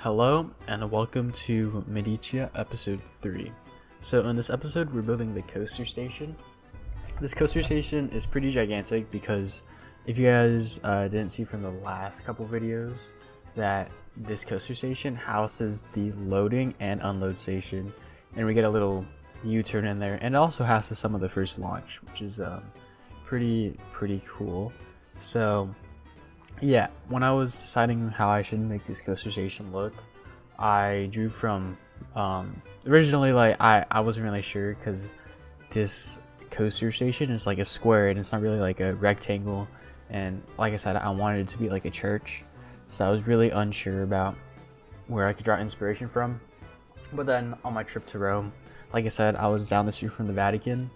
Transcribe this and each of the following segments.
Hello and welcome to Medicia episode 3. So in this episode we're building the coaster station. This coaster station is pretty gigantic because if you guys didn't see from the last couple videos that this coaster station houses the loading and unload station, and we get a little U-turn in there, and it also houses some of the first launch, which is pretty cool. So yeah, when I was deciding how I should make this coaster station look, I drew from originally, like I wasn't really sure because this coaster station is like a square and it's not really like a rectangle, and like I said, I wanted it to be like a church, so I was really unsure about where I could draw inspiration from. But then on my trip to Rome, like I said, I was down the street from the Vatican,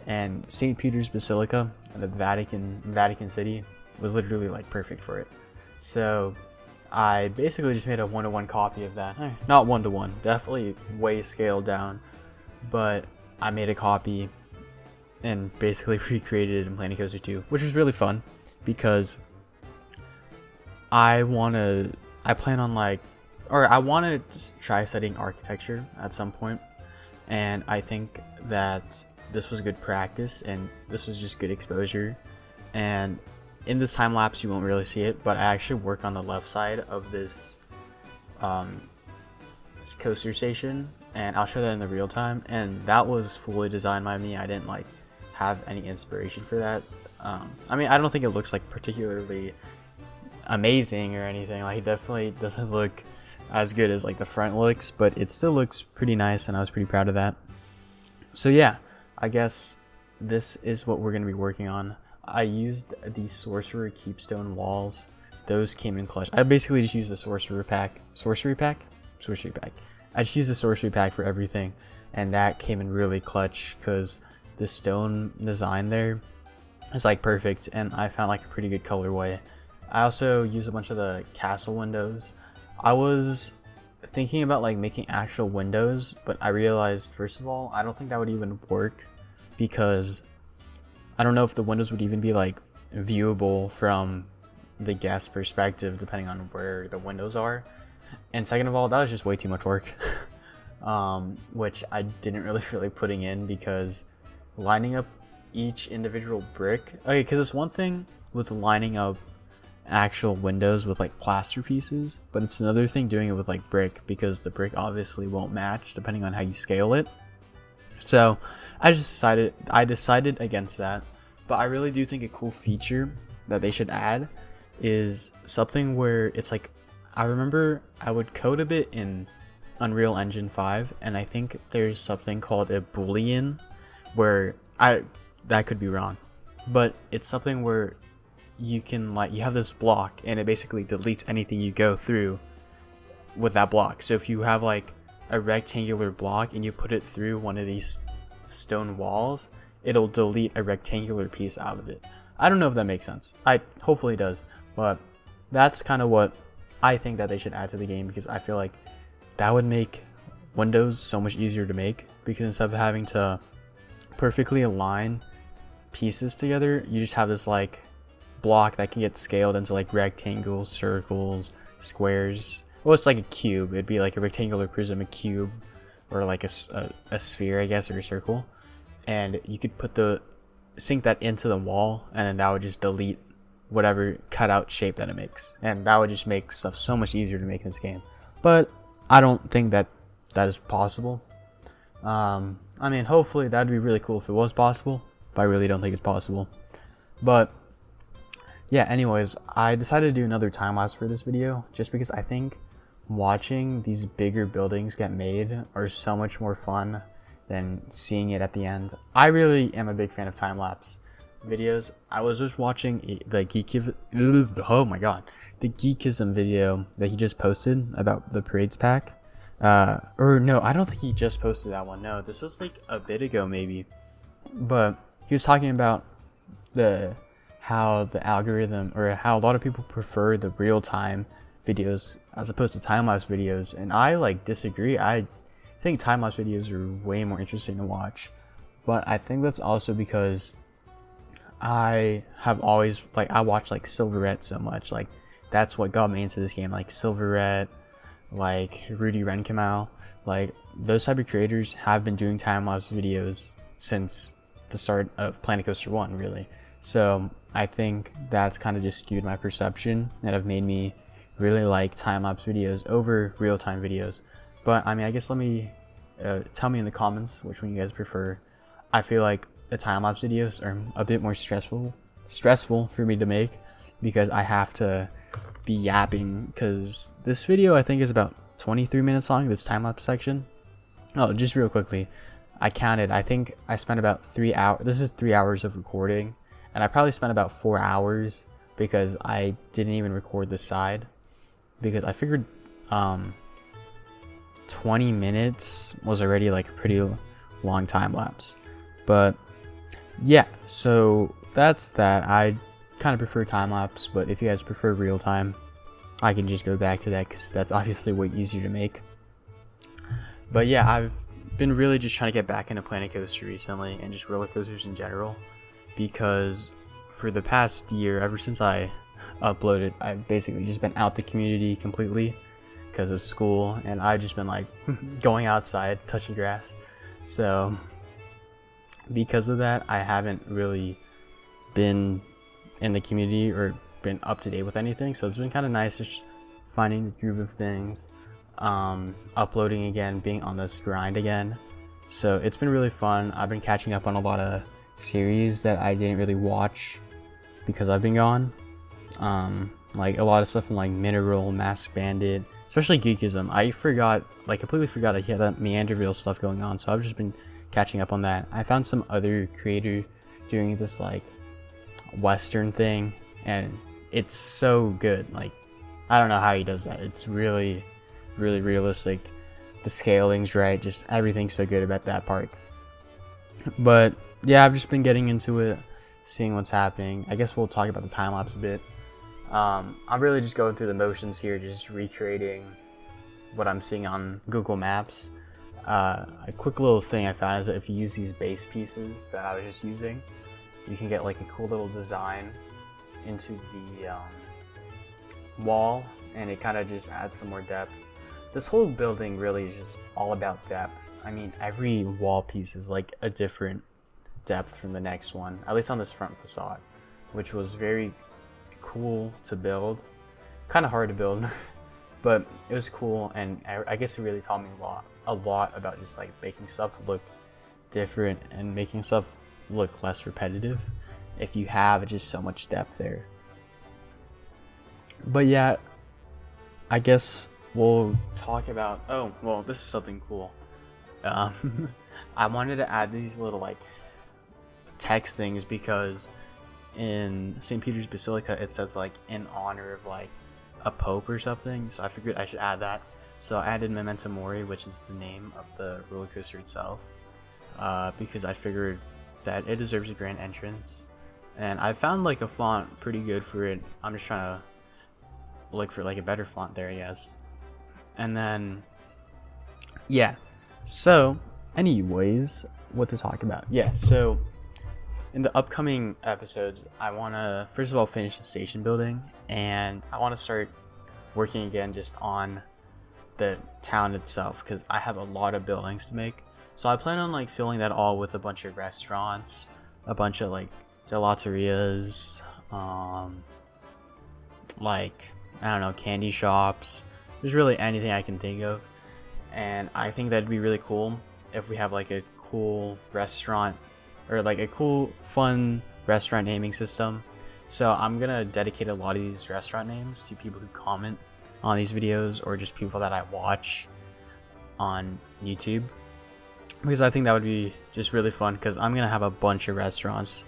and St. Peter's Basilica and the Vatican City was literally like perfect for it. So I basically just made a one-to-one copy of that. Not one-to-one, definitely way scaled down, but I made a copy and basically recreated it in Planet Coaster 2, which was really fun because I want to try studying architecture at some point, and I think that this was good practice and this was just good exposure. And in this time lapse you won't really see it, but I actually work on the left side of this coaster station, and I'll show that in the real time, and that was fully designed by me. I didn't like have any inspiration for that. I mean, I don't think it looks like particularly amazing or anything. Like, it definitely doesn't look as good as like the front looks, but it still looks pretty nice and I was pretty proud of that. So yeah, I guess this is what we're going to be working on. I used the Sorcerer Keepstone walls. Those came in clutch. I basically just used the Sorcery pack. I just used the Sorcery pack for everything, and that came in really clutch because the stone design there is like perfect, and I found like a pretty good colorway. I also used a bunch of the castle windows. I was thinking about like making actual windows, but I realized, first of all, I don't think that would even work because I don't know if the windows would even be like viewable from the guest perspective depending on where the windows are. And second of all, that was just way too much work, which I didn't really feel like putting in because lining up each individual brick, okay, because it's one thing with lining up actual windows with like plaster pieces, but it's another thing doing it with like brick, because the brick obviously won't match depending on how you scale it. So I decided against that. But I really do think a cool feature that they should add is something where it's like, I remember I would code a bit in Unreal Engine 5, and I think there's something called a Boolean where that could be wrong, but it's something where you can you have this block and it basically deletes anything you go through with that block. So if you have like a rectangular block and you put it through one of these stone walls, it'll delete a rectangular piece out of it. I don't know if that makes sense. Hopefully it does, but that's kind of what I think that they should add to the game, because I feel like that would make windows so much easier to make, because instead of having to perfectly align pieces together, you just have this like block that can get scaled into like rectangles, circles, squares. Well, it's like a cube. It'd be like a rectangular prism, a cube, or like a sphere, I guess, or a circle. And you could sink that into the wall, and then that would just delete whatever cutout shape that it makes, and that would just make stuff so much easier to make in this game. But I don't think that is possible. I mean, hopefully that'd be really cool if it was possible, but I really don't think it's possible. But yeah, anyways, I decided to do another time lapse for this video just because I think watching these bigger buildings get made are so much more fun than seeing it at the end. I really am a big fan of time lapse videos. I was just watching the Geekism video that he just posted about the parades pack. Or no, I don't think he just posted that one. No, this was like a bit ago maybe. But he was talking about how the algorithm, or how a lot of people prefer the real-time videos as opposed to time-lapse videos, and I like disagree. I think time-lapse videos are way more interesting to watch, but I think that's also because I have always I watch like Silverette so much. Like, that's what got me into this game, like Silverette, like Rudy Renkamal, like those type of creators have been doing time-lapse videos since the start of Planet Coaster 1, really. So I think that's kind of just skewed my perception and have made me really like time-lapse videos over real-time videos. But I mean, I guess let me tell me in the comments which one you guys prefer. I feel like the time-lapse videos are a bit more stressful for me to make because I have to be yapping, because this video I think is about 23 minutes long, this time-lapse section. Oh, just real quickly, I counted, I think I spent about 3 hours. This is 3 hours of recording, and I probably spent about 4 hours because I didn't even record the side, because I figured 20 minutes was already like a pretty long time lapse. But yeah, so that's that. I kind of prefer time lapse, but if you guys prefer real time, I can just go back to that because that's obviously way easier to make. But yeah, I've been really just trying to get back into Planet Coaster recently, and just roller coasters in general, because for the past year, ever since I uploaded, I've basically just been out the community completely because of school, and I've just been like going outside, touching grass. So because of that, I haven't really been in the community or been up to date with anything. So it's been kind of nice just finding the groove of things, uploading again, being on this grind again. So it's been really fun. I've been catching up on a lot of series that I didn't really watch because I've been gone. Like a lot of stuff from like Mineral, Mask Bandit, especially Geekism. I completely forgot that he had that Meanderville stuff going on. So I've just been catching up on that. I found some other creator doing this like Western thing, and it's so good. Like, I don't know how he does that. It's really, really realistic. The scaling's right. Just everything's so good about that park. But yeah, I've just been getting into it, seeing what's happening. I guess we'll talk about the time lapse a bit. I'm really just going through the motions here, just recreating what I'm seeing on Google Maps. A quick little thing I found is that if you use these base pieces that I was just using, you can get like a cool little design into the wall, and it kind of just adds some more depth. This whole building really is just all about depth. I mean, every wall piece is like a different depth from the next one, at least on this front facade, which was very cool to build. Kind of hard to build, but it was cool, and I guess it really taught me a lot about just like making stuff look different and making stuff look less repetitive if you have just so much depth there. But yeah, I guess we'll talk about, oh well, this is something cool. I wanted to add these little like text things because in St. Peter's Basilica it says like in honor of like a pope or something, so I figured I should add that. So I added Memento Mori, which is the name of the roller coaster itself, because I figured that it deserves a grand entrance, and I found like a font pretty good for it. I'm just trying to look for like a better font there, I guess. And then yeah, so anyways, what to talk about? Yeah, so in the upcoming episodes, I want to first of all finish the station building, and I want to start working again just on the town itself, because I have a lot of buildings to make. So I plan on like filling that all with a bunch of restaurants, a bunch of like gelaterias, like I don't know, candy shops. There's really anything I can think of, and I think that'd be really cool if we have like a cool restaurant, or like a cool fun restaurant naming system. So I'm gonna dedicate a lot of these restaurant names to people who comment on these videos, or just people that I watch on YouTube, because I think that would be just really fun, because I'm gonna have a bunch of restaurants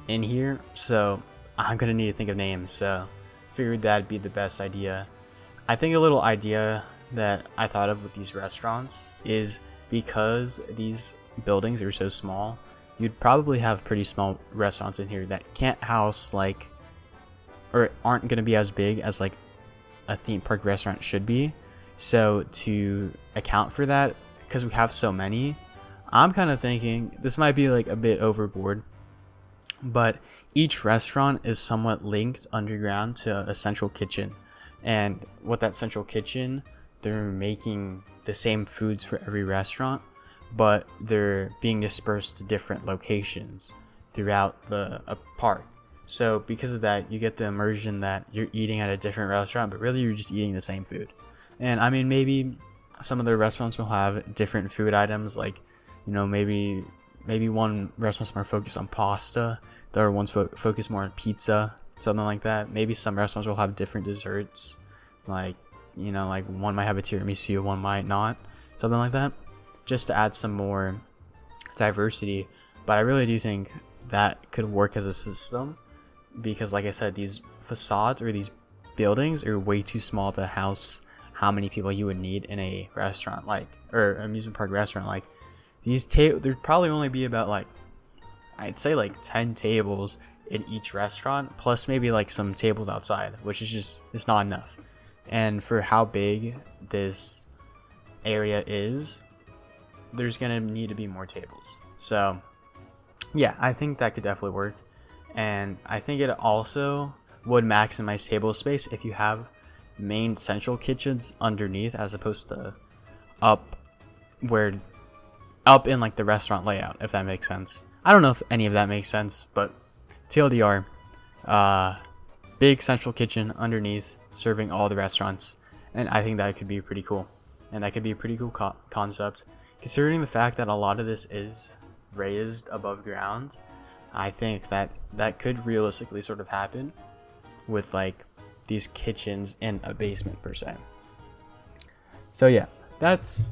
in here, so I'm gonna need to think of names. So figured that'd be the best idea. I think a little idea that I thought of with these restaurants is, because these buildings are so small, you'd probably have pretty small restaurants in here that can't house like, or aren't going to be as big as like a theme park restaurant should be. So to account for that, because we have so many, I'm kind of thinking this might be like a bit overboard, but each restaurant is somewhat linked underground to a central kitchen, and what that central kitchen they're making the same foods for every restaurant, but they're being dispersed to different locations throughout the park. So because of that, you get the immersion that you're eating at a different restaurant, but really you're just eating the same food. And I mean, maybe some of the restaurants will have different food items, like, you know, maybe one restaurant's more focused on pasta, the other one's focused more on pizza, something like that. Maybe some restaurants will have different desserts, like, you know, like one might have a tiramisu, one might not, something like that, just to add some more diversity. But I really do think that could work as a system, because like I said, these facades or these buildings are way too small to house how many people you would need in a restaurant, like, or amusement park restaurant. Like, these there'd probably only be about, like, I'd say like 10 tables in each restaurant, plus maybe like some tables outside, which is just, it's not enough. And for how big this area is, there's gonna need to be more tables. So yeah, I think that could definitely work. And I think it also would maximize table space if you have main central kitchens underneath, as opposed to up in like the restaurant layout, if that makes sense. I don't know if any of that makes sense, but TLDR, big central kitchen underneath serving all the restaurants. And I think that could be pretty cool, and that could be a pretty cool concept, considering the fact that a lot of this is raised above ground. I think that could realistically sort of happen with like these kitchens in a basement per se. So yeah, that's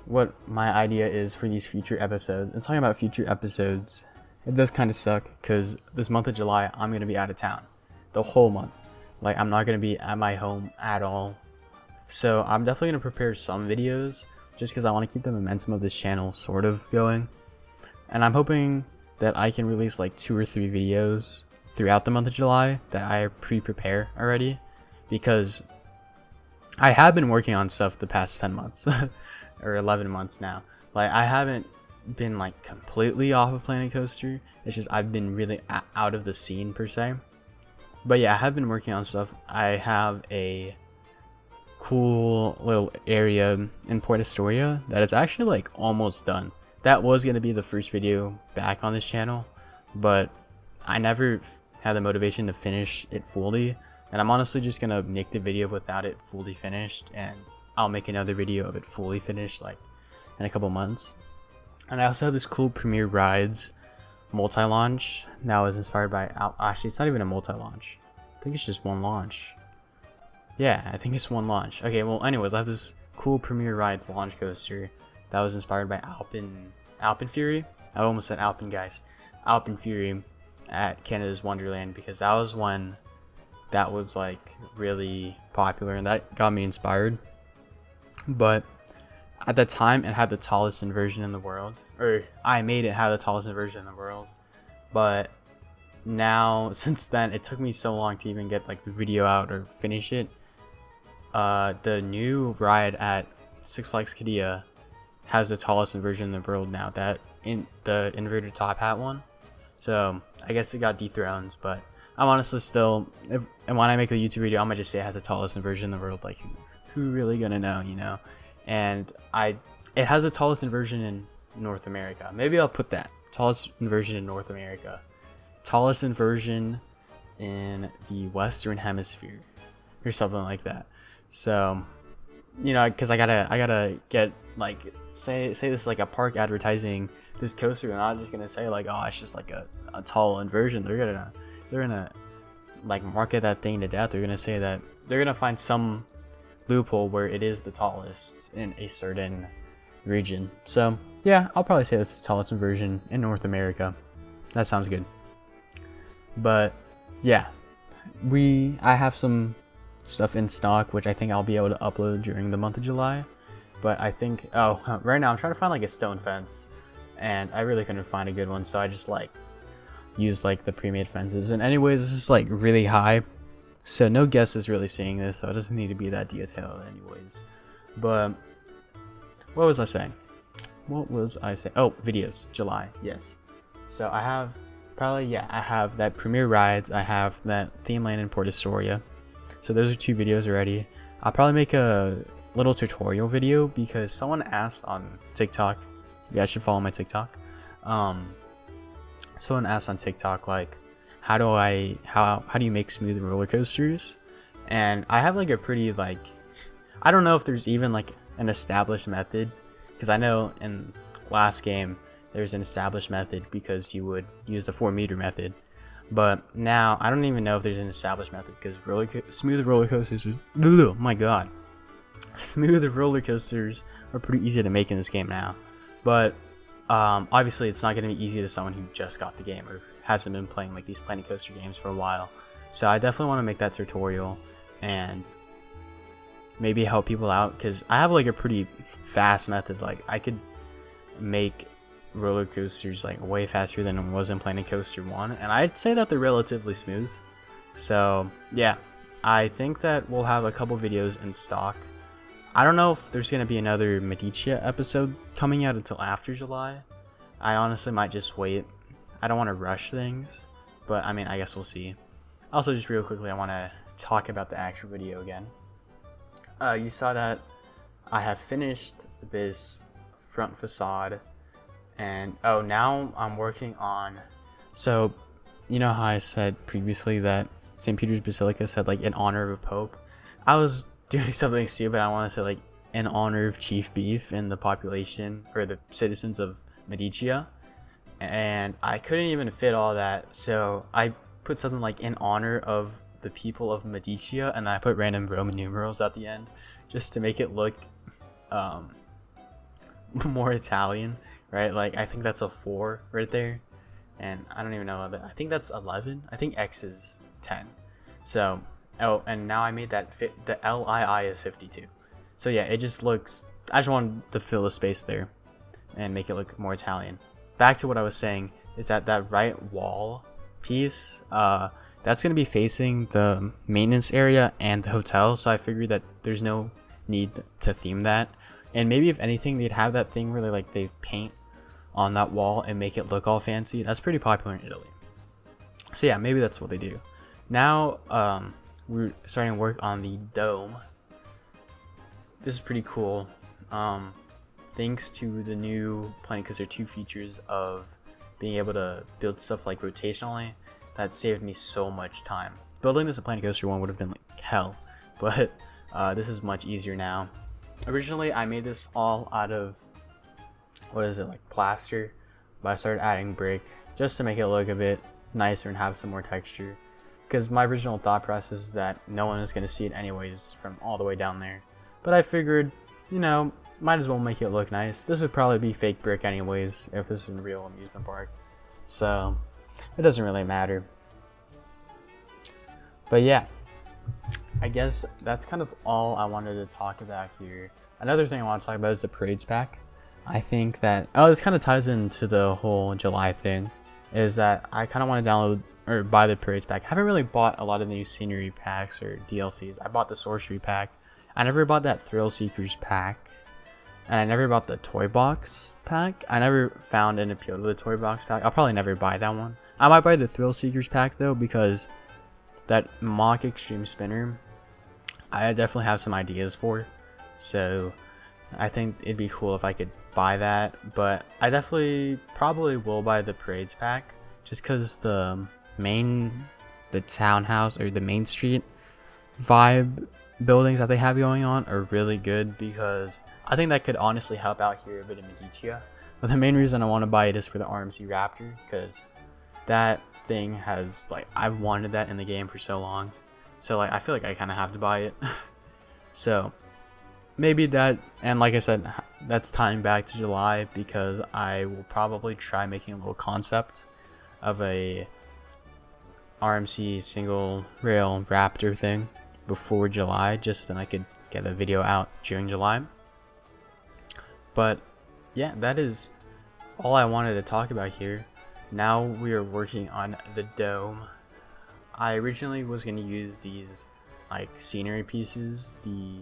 what my idea is for these future episodes. And talking about future episodes, it does kind of suck because this month of July I'm going to be out of town the whole month. Like, I'm not going to be at my home at all. So I'm definitely going to prepare some videos just because I want to keep the momentum of this channel sort of going. And I'm hoping that I can release like 2 or 3 videos throughout the month of July that I pre-prepare already, because I have been working on stuff the past 10 months or 11 months now. Like, I haven't been like completely off of Planet Coaster. It's just I've been really out of the scene per se. But yeah, I have been working on stuff. I have a cool little area in Port Astoria that is actually like almost done. That was going to be the first video back on this channel, but I never had the motivation to finish it fully, and I'm honestly just going to make the video without it fully finished, and I'll make another video of it fully finished like in a couple months. And I also have this cool Premier Rides multi-launch that was inspired by, actually it's not even a multi-launch, I think it's just one launch. Yeah, I think it's one launch. Okay, well anyways, I have this cool Premier Rides launch coaster that was inspired by Alpen Fury. I almost said Alpen, guys. Alpen Fury at Canada's Wonderland, because that was one that was like really popular and that got me inspired. But at the time, it had the tallest inversion in the world, or I made it have the tallest inversion in the world. But now, since then, it took me so long to even get like the video out or finish it. The new ride at Six Flags Qiddiya has the tallest inversion in the world now, that in the inverted top hat one. So I guess it got dethroned, but I'm honestly still, and when I make a YouTube video, I'm gonna just say it has the tallest inversion in the world. Like, who really gonna know, you know? And it has the tallest inversion in North America. Maybe I'll put that tallest inversion in North America, tallest inversion in the Western Hemisphere, or something like that. So, you know, because I gotta get like say this is like a park advertising this coaster. They're not just gonna say like, oh, it's just like a tall inversion. They're gonna like market that thing to death. They're gonna say that they're gonna find some loophole where it is the tallest in a certain region. So yeah, I'll probably say this is the tallest inversion in North America. That sounds good. But yeah, I have some stuff in stock which I think I'll be able to upload during the month of July. But I think, right now I'm trying to find like a stone fence, and I really couldn't find a good one, so I just like used like the pre-made fences. And anyways, this is like really high, so no guest is really seeing this, so it doesn't need to be that detailed anyways. But what was I saying? Oh, videos, July, yes. So I have I have that Premier Rides, I have that theme land in Port Astoria. So those are 2 videos already. I'll probably make a little tutorial video because someone asked on TikTok. You guys should follow my TikTok. Someone asked on TikTok like, how do you make smooth roller coasters? And I have like a pretty like, I don't know if there's even like an established method, because I know in last game there's an established method because you would use the 4-meter method. But now I don't even know if there's an established method because smooth roller coasters. Oh my god, smooth roller coasters are pretty easy to make in this game now. But obviously, it's not going to be easy to someone who just got the game or hasn't been playing like these Planet Coaster games for a while. So I definitely want to make that tutorial and maybe help people out because I have like a pretty fast method. Like I could make roller coasters like way faster than it was in Planet Coaster 1, and I'd say that they're relatively smooth. So yeah, I think that we'll have a couple videos in stock. I don't know if there's going to be another Medicia episode coming out until after July. I honestly might just wait. I don't want to rush things, but I mean, I guess we'll see. Also, just real quickly, I want to talk about the actual video again. You saw that I have finished this front facade, and oh, now I'm working on, so you know how I said previously that St. Peter's Basilica said like in honor of a pope? I was doing something stupid. I want to say like in honor of Chief Beef and the population or the citizens of Medicia, and I couldn't even fit all that, so I put something like in honor of the people of Medicia, and I put random Roman numerals at the end just to make it look more Italian, right? Like I think that's a 4 right there, and I don't even know that. I think that's 11. I think X is 10. So oh, and now I made that fit. The LII is 52. So yeah, it just looks, I just wanted to fill the space there and make it look more Italian. Back to what I was saying is that right wall piece, that's going to be facing the maintenance area and the hotel. So I figured that there's no need to theme that. And maybe if anything, they'd have that thing where they paint on that wall and make it look all fancy. That's pretty popular in Italy. So yeah, maybe that's what they do. Now, we're starting to work on the dome. This is pretty cool. Thanks to the new Planet Coaster 2 features of being able to build stuff like rotationally, that saved me so much time. Building this at Planet Coaster 1 would have been like hell, but this is much easier now. Originally, I made this all out of, what is it, like plaster, but I started adding brick just to make it look a bit nicer and have some more texture. Because my original thought process is that no one is going to see it anyways from all the way down there. But I figured, you know, might as well make it look nice. This would probably be fake brick anyways if this was a real amusement park. So, it doesn't really matter. But yeah, I guess that's kind of all I wanted to talk about here. Another thing I want to talk about is the parades pack. I think that, this kind of ties into the whole July thing, is that I kind of want to download or buy the parades pack. I haven't really bought a lot of the new scenery packs or DLCs. I bought the sorcery pack. I never bought that thrill seekers pack, and I never bought the toy box pack. I never found an appeal to the toy box pack. I'll probably never buy that one. I might buy the thrill seekers pack though, because that mock extreme spinner I definitely have some ideas for, so I think it'd be cool if I could buy that. But I definitely probably will buy the parades pack just because the townhouse or the main street vibe buildings that they have going on are really good, because I think that could honestly help out here a bit in Medicia. But the main reason I want to buy it is for the RMC Raptor, because that thing has, like, I've wanted that in the game for so long, so like I feel like I kind of have to buy it. So maybe that, and like I said, that's tying back to July, because I will probably try making a little concept of a RMC single rail Raptor thing before July, just then I could get a video out during July. But yeah, that is all I wanted to talk about here. Now we are working on the dome. I originally was going to use these like scenery pieces, the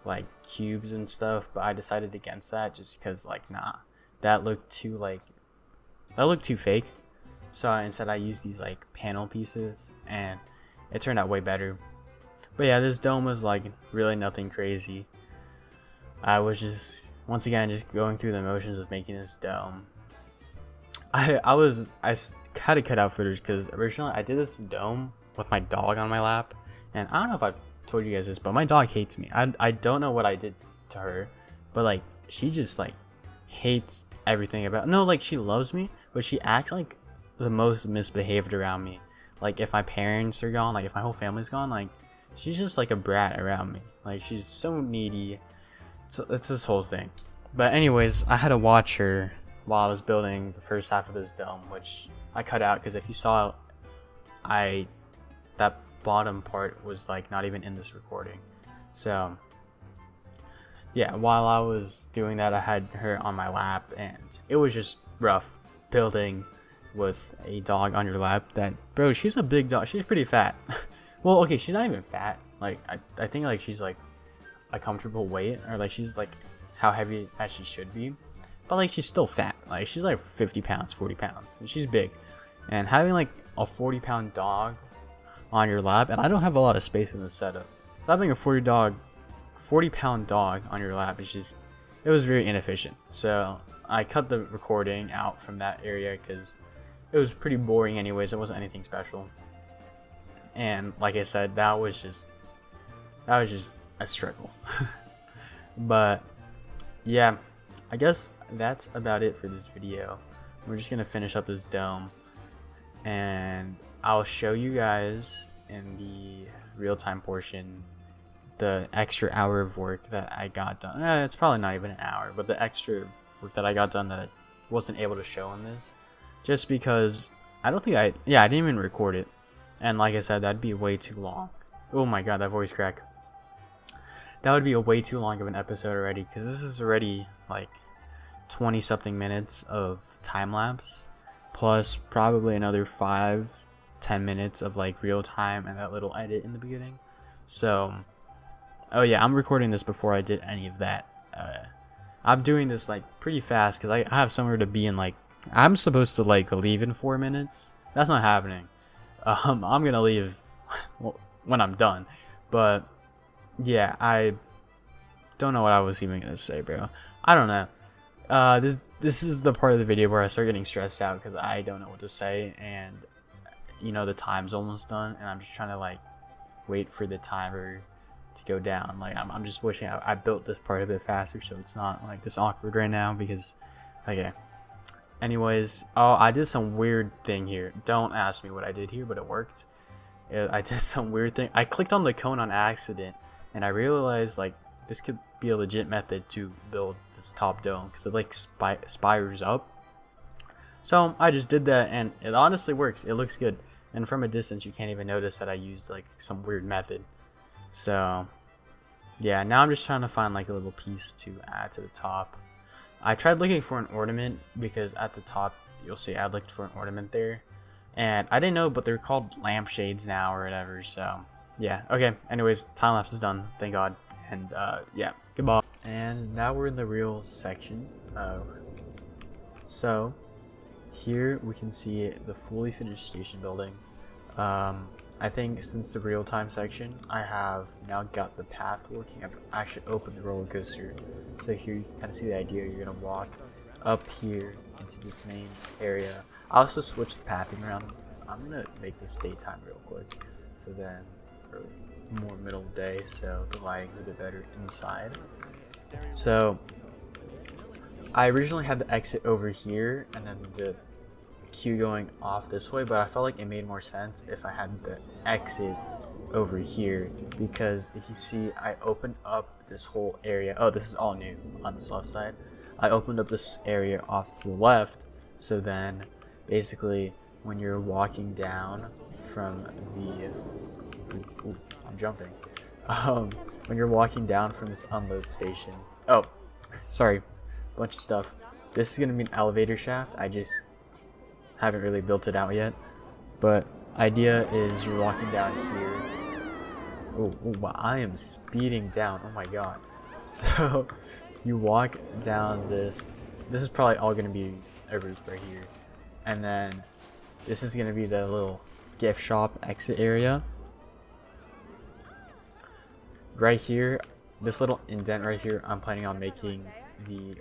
like cubes and stuff, but I decided against that just because like that looked too fake. So instead I used these like panel pieces, and it turned out way better. But yeah, this dome was like really nothing crazy. I was just once again just going through the motions of making this dome. I had to cut out footage because originally I did this dome with my dog on my lap, and I don't know if I've told you guys this, but my dog hates me. I don't know what I did to her, but like she just like hates everything about. No, like she loves me, but she acts like the most misbehaved around me. Like if my parents are gone, like if my whole family's gone, like she's just like a brat around me. Like she's so needy. It's this whole thing. But anyways, I had to watch her while I was building the first half of this dome, which I cut out because if you saw, that bottom part was like not even in this recording. So yeah, while I was doing that, I had her on my lap, and it was just rough building with a dog on your lap. That, bro, she's a big dog. She's pretty fat. Well, okay, she's not even fat. Like I think like she's like a comfortable weight, or like she's like how heavy as she should be, but like she's still fat. Like she's like 50 pounds, 40 pounds, and she's big. And having like a 40-pound dog on your lap, and I don't have a lot of space in this setup, so having a 40-pound dog on your lap is just, it was very inefficient. So I cut the recording out from that area because it was pretty boring anyways. It wasn't anything special, and like I said, that was just a struggle. But yeah, I guess that's about it for this video. We're just gonna finish up this dome, and I'll show you guys in the real-time portion the extra hour of work that I got done. It's probably not even an hour, but the extra work that I got done that I wasn't able to show in this, just because I don't think I didn't even record it, and like I said, that'd be way too long. Oh my god, that voice crack. That would be a way too long of an episode already, because this is already like 20 something minutes of time lapse, plus probably another 5-10 minutes of like real time and that little edit in the beginning. So oh yeah, I'm recording this before I did any of that. I'm doing this like pretty fast because I have somewhere to be in. Like I'm supposed to like leave in 4 minutes. That's not happening. I'm gonna leave when I'm done. But yeah, I don't know what I was even gonna say, bro. I don't know. This is the part of the video where I start getting stressed out because I don't know what to say, and you know the time's almost done, and I'm just trying to like wait for the timer to go down. Like I'm just wishing I built this part a bit faster so it's not like this awkward right now, because okay. Anyways, oh, I did some weird thing here. Don't ask me what I did here, but it worked. I did some weird thing. I clicked on the cone on accident, and I realized like this could be a legit method to build this top dome because it like spires up. So I just did that, and it honestly works. It looks good, and from a distance you can't even notice that I used like some weird method. So yeah, now I'm just trying to find like a little piece to add to the top. I tried looking for an ornament because at the top you'll see I looked for an ornament there, and I didn't know, but they're called lampshades now or whatever. So yeah, okay, anyways, time lapse is done, thank god. And yeah, goodbye. And now we're in the real section. So here we can see the fully finished station building. I think since the real time section, I have now got the path working. I've actually opened the roller coaster. So here you can kind of see the idea. You're gonna walk up here into this main area. I also switched the pathing around. I'm gonna make this daytime real quick, so then or more middle day, so the lighting's a bit better inside. So I originally had the exit over here and then the queue going off this way, but I felt like it made more sense if I had the exit over here, because if you see, I opened up this whole area. Oh, this is all new on this left side. I opened up this area off to the left, so then basically when you're walking down from the I'm jumping. When you're walking down from this unload station. Oh, sorry, bunch of stuff. This is gonna be an elevator shaft. I just haven't really built it out yet. But idea is you're walking down here. Oh, wow, I am speeding down. Oh my god. So you walk down this. This is probably all gonna be a roof right here, and then this is gonna be the little gift shop exit area. Right here, this little indent right here, I'm planning on making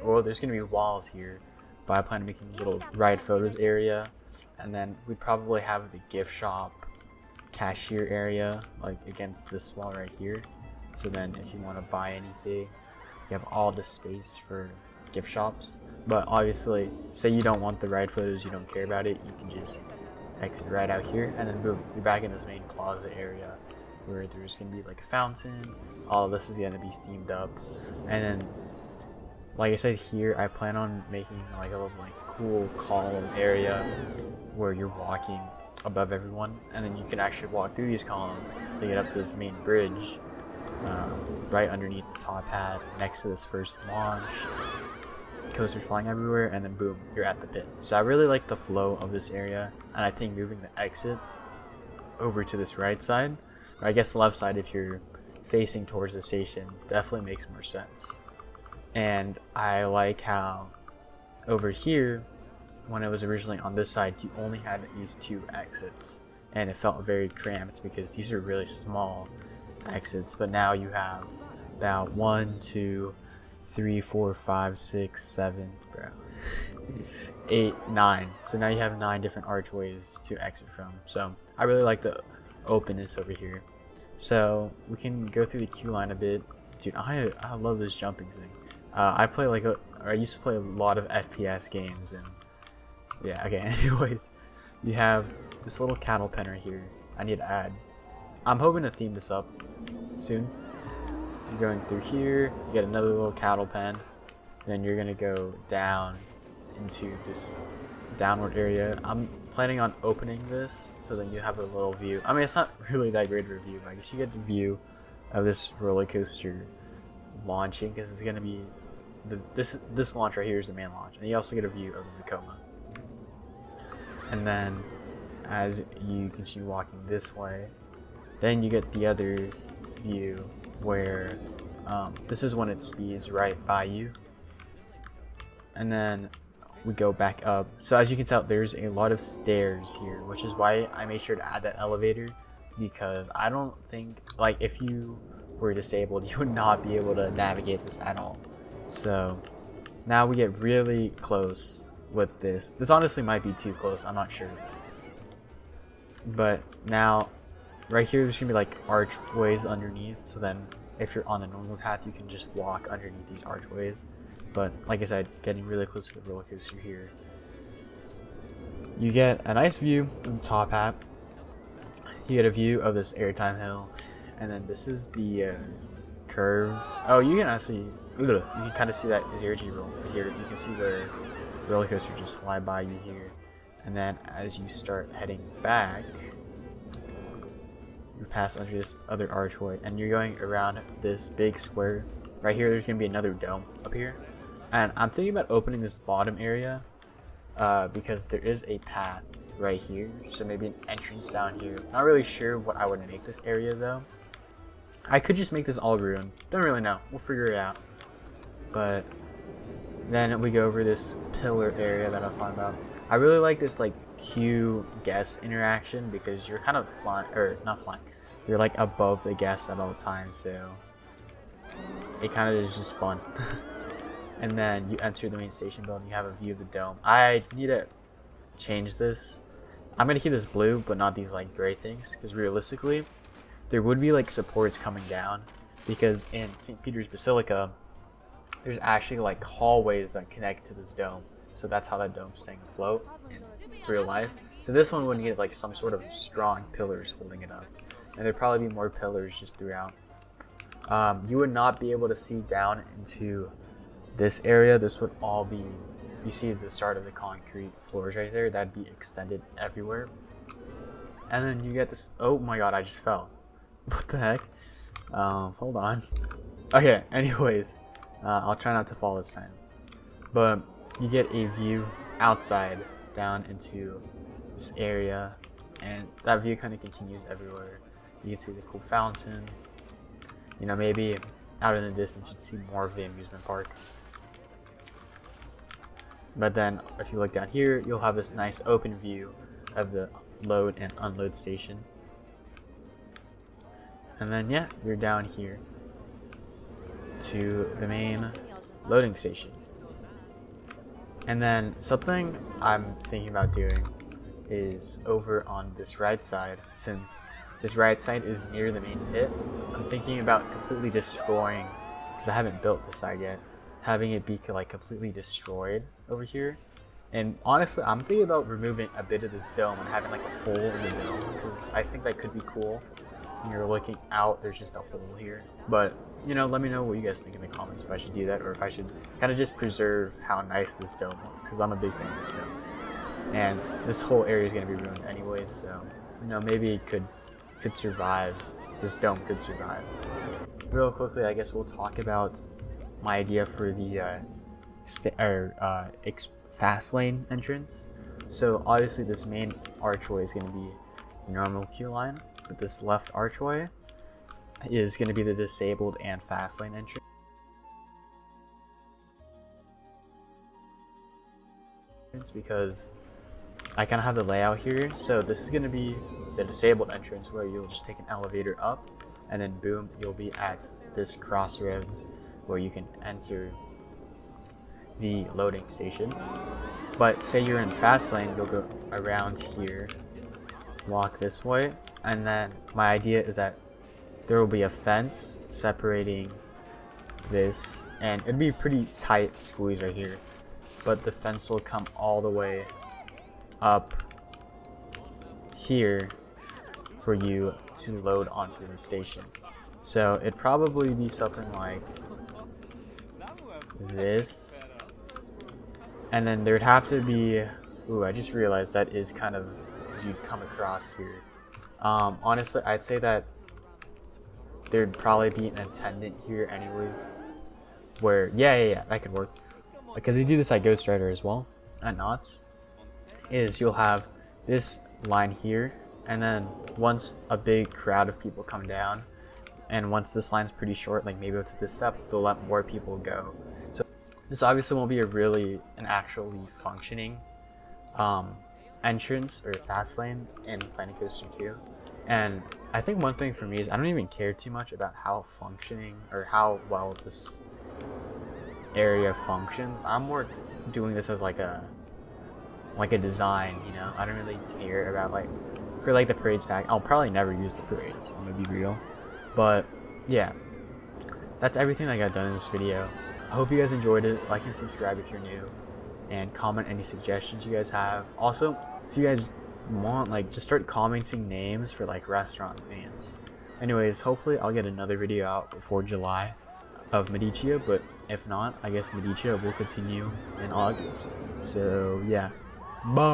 well, there's gonna be walls here, but I plan on making a little ride photos area, and then we'd probably have the gift shop cashier area like against this wall right here. So then if you want to buy anything, you have all the space for gift shops. But obviously, say you don't want the ride photos, you don't care about it, you can just exit right out here, and then boom, you're back in this main closet area where there's gonna be like a fountain. All of this is gonna be themed up, and then like I said here, I plan on making like a little like cool column area where you're walking above everyone, and then you can actually walk through these columns to get up to this main bridge, right underneath the top hat next to this first launch. Coasters flying everywhere, and then boom, you're at the pit. So I really like the flow of this area, and I think moving the exit over to this right side, or I guess left side if you're facing towards the station, definitely makes more sense. And I like how over here, when it was originally on this side, you only had these two exits, and it felt very cramped because these are really small exits. But now you have about 1, 2, 3, 4, 5, 6, 7, 8, 9. So now you have 9 different archways to exit from. So I really like the openness over here. So we can go through the queue line a bit. Dude, I love this jumping thing. I used to play a lot of FPS games, and yeah, okay, anyways, you have this little cattle pen right here I need to add. I'm hoping to theme this up soon. You're going through here, you get another little cattle pen, then you're gonna go down into this downward area. I'm planning on opening this so then you have a little view. I mean, it's not really that great of a view, but I guess you get the view of this roller coaster launching, because it's gonna be this launch right here is the main launch, and you also get a view of the Vekoma. And then as you continue walking this way, then you get the other view where this is when it speeds right by you, and then we go back up. So as you can tell, there's a lot of stairs here, which is why I made sure to add that elevator, because I don't think, like, if you were disabled, you would not be able to navigate this at all. So now we get really close with this. This honestly might be too close, I'm not sure. But now right here there's gonna be like archways underneath, so then if you're on the normal path you can just walk underneath these archways. But like I said, getting really close to the roller coaster here, you get a nice view of the top hat, you get a view of this airtime hill, and then this is the curve. Oh, you can actually, you can kind of see that zero-G roll here. You can see the roller coaster just fly by you here, and then as you start heading back, you pass under this other archway, and you're going around this big square. Right here, there's gonna be another dome up here, and I'm thinking about opening this bottom area because there is a path right here, so maybe an entrance down here. Not really sure what I would make this area though. I could just make this all ruined. Don't really know. We'll figure it out. But then we go over this pillar area that I was talking about. I really like this like queue guest interaction because you're kind of flying, or not flying. You're like above the guests at all times, so it kind of is just fun. And then you enter the main station building. You have a view of the dome. I need to change this. I'm gonna keep this blue, but not these like gray things, because realistically, there would be like supports coming down, because in St. Peter's Basilica, there's actually like hallways that connect to this dome. So that's how that dome's staying afloat in real life. So this one would need like some sort of strong pillars holding it up. And there'd probably be more pillars just throughout. You would not be able to see down into this area. This would all be, you see the start of the concrete floors right there, that'd be extended everywhere. And then you get this, oh my god, I just fell. What the heck? Hold on. Okay, anyways, I'll try not to fall this time. But you get a view outside down into this area, and that view kind of continues everywhere. You can see the cool fountain. You know, maybe out in the distance you'd see more of the amusement park. But then if you look down here, you'll have this nice open view of the load and unload station. And then yeah, you're down here. to the main loading station. And then something I'm thinking about doing is over on this right side, since this right side is near the main pit, I'm thinking about completely destroying, because I haven't built this side yet, having it be like completely destroyed over here. And honestly, I'm thinking about removing a bit of this dome and having like a hole in the dome, because I think that could be cool. When you're looking out, there's just a hole here. But, you know, let me know what you guys think in the comments, if I should do that or if I should kind of just preserve how nice this dome looks, because I'm a big fan of this dome. And this whole area is going to be ruined anyways, so, you know, maybe it could survive. This dome could survive. Real quickly, I guess we'll talk about my idea for the fast lane entrance. So obviously this main archway is going to be normal queue line, but this left archway is going to be the disabled and fast lane entrance, because I kind of have the layout here. So this is going to be the disabled entrance, where you'll just take an elevator up and then boom, you'll be at this crossroads where you can enter the loading station. But say you're in fast lane, you'll go around here, walk this way, and then my idea is that there will be a fence separating this, and it'd be a pretty tight squeeze right here, but the fence will come all the way up here for you to load onto the station. So it'd probably be something like this, and then there'd have to be, ooh, I just realized that is kind of as you'd come across here. Honestly, I'd say that there'd probably be an attendant here anyways, where, yeah, that could work, because they do this at Ghost Rider as well, at Knots, is you'll have this line here, and then once a big crowd of people come down, and once this line's pretty short, like maybe up to this step, they'll let more people go. So this obviously won't be an actually functioning entrance or fast lane in Planet Coaster 2. And I think one thing for me is I don't even care too much about how functioning or how well this area functions. I'm more doing this as like a design, you know. I don't really care about, like, for like the parades pack, I'll probably never use the parades, I'm gonna be real. But yeah, that's everything I got done in this video. I hope you guys enjoyed it. Like and subscribe if you're new, and comment any suggestions you guys have. Also, if you guys want, like, just start commenting names for like restaurant names. Anyways, hopefully I'll get another video out before July of Medicia, but if not, I guess Medicia will continue in August. So yeah, bye.